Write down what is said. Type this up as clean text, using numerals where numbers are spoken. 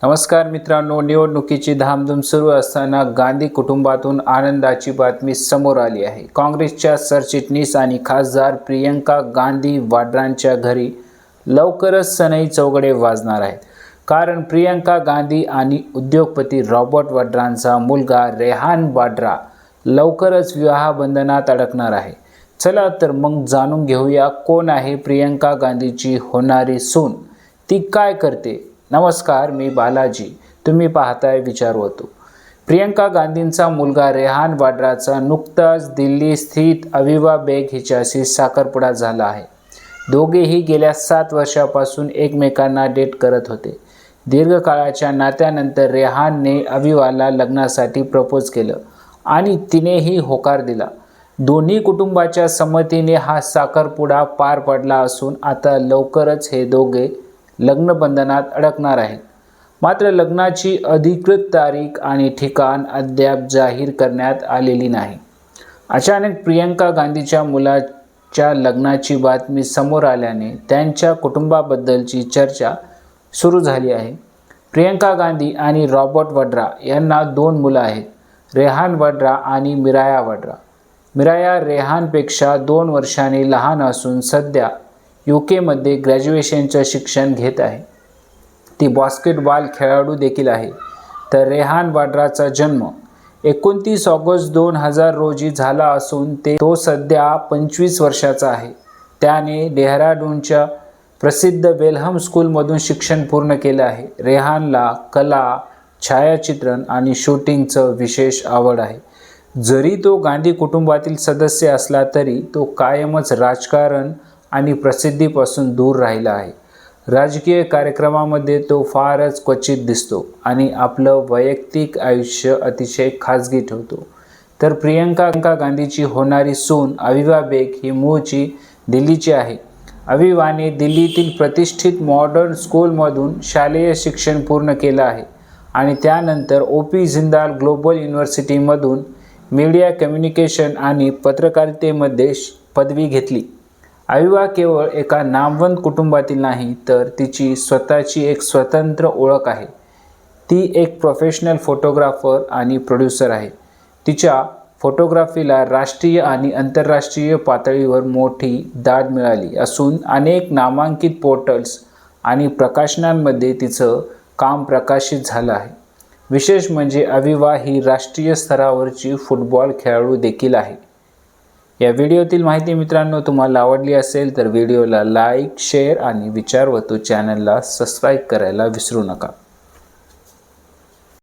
नमस्कार मित्रांनो, निवडणुकीची धामधूम सुरू असताना गांधी कुटुंबातून आनंदाची बातमी समोर आली आहे। काँग्रेसच्या सरचिटणीस आणि खासदार प्रियंका गांधी वाड्रांच्या घरी लवकरच सनई चौघडे वाजणार आहेत। कारण प्रियंका गांधी आणि उद्योगपती रॉबर्ट वाड्रांचा मुलगा रेहान वाड्रा लवकरच विवाह बंधनात अडकणार आहे। चला तर मग जाणून घेऊया कोण आहे प्रियंका गांधीची होणारी सून, ती काय करते। नमस्कार, मी बालाजी, तुम्ही पाहताय विचारवतू। प्रियंका गांधींचा मुलगा रेहान वाड्राचा नुकताच दिल्ली स्थित अविवा बेग हिच्याशी साखरपुडा झाला आहे। दोघेही गेल्या 7 वर्षापासून एकमेकांना डेट करत होते। दीर्घकाळाच्या नात्यानंतर रेहानने अविवाला लग्नासाठी प्रपोज केलं आणि तिनेही होकार दिला। दोन्ही कुटुंबाच्या संमतीने हा साखरपुडा पार पडला असून आता लवकरच हे दोघे लग्नबंधनात अडकणार आहेत। मात्र लग्नाची अधिकृत तारीख आणि ठिकाण अद्याप जाहीर करण्यात आलेली नाही। अचानक प्रियंका गांधीच्या मुलाच्या लग्नाची बातमी समोर आल्याने त्यांच्या कुटुंबाबद्दलची चर्चा सुरू झाली आहे। प्रियंका गांधी आणि रॉबर्ट वाड्रा यांना 2 मुलं आहेत, रेहान वाड्रा आणि मिराया वाड्रा। मिराया रेहानपेक्षा 2 वर्षांनी लहान असून सध्या यूकेमध्ये ग्रॅज्युएशनचं शिक्षण घेत आहे। ती बास्केटबॉल खेळाडू देखील आहे। तर रेहान वाड्राचा जन्म 29 ऑगस्ट 2000 रोजी झाला असून तो सध्या 25 वर्षाचा आहे। त्याने डेहराडूनच्या प्रसिद्ध वेलहम स्कूलमधून शिक्षण पूर्ण केले आहे। रेहानला कला, छायाचित्रण आणि शूटिंगचं विशेष आवड आहे। जरी तो गांधी कुटुंबातील सदस्य असला तरी तो कायमच राजकारण आणि प्रसिद्धीपासून दूर राहिला आहे। राजकीय कार्यक्रमामध्ये तो फारच क्वचित दिसतो आणि आपलं वैयक्तिक आयुष्य अतिशय खाजगी ठेवतो। तर प्रियंका गांधीची होणारी सून अविवा बेग ही मूळची दिल्लीची आहे। अविवाने दिल्लीतील प्रतिष्ठित मॉडर्न स्कूलमधून शालेय शिक्षण पूर्ण केलं आहे आणि त्यानंतर ओ.पी. जिंदाल ग्लोबल युनिव्हर्सिटीमधून मीडिया कम्युनिकेशन आणि पत्रकारितेमध्ये पदवी घेतली। अविवा केवळ एका नामवंत कुटुंबातील नाही, तर तिची स्वतःची एक स्वतंत्र ओळख आहे। ती एक प्रोफेशनल फोटोग्राफर आणि प्रोड्युसर आहे। तिच्या फोटोग्राफीला राष्ट्रीय आणि आंतरराष्ट्रीय पातळीवर मोठी दाद मिळाली असून अनेक नामांकित पोर्टल्स आणि प्रकाशनांमध्ये तिचं काम प्रकाशित झालं आहे। विशेष म्हणजे अविवा ही राष्ट्रीय स्तरावरची फुटबॉल खेळाडू देखील आहे। या व्हिडिओतील माहिती मित्रांनो तुम्हाला आवडली असेल तर व्हिडिओला लाईक, शेअर आणि विचारवतू चॅनलला सबस्क्राईब करायला विसरू नका।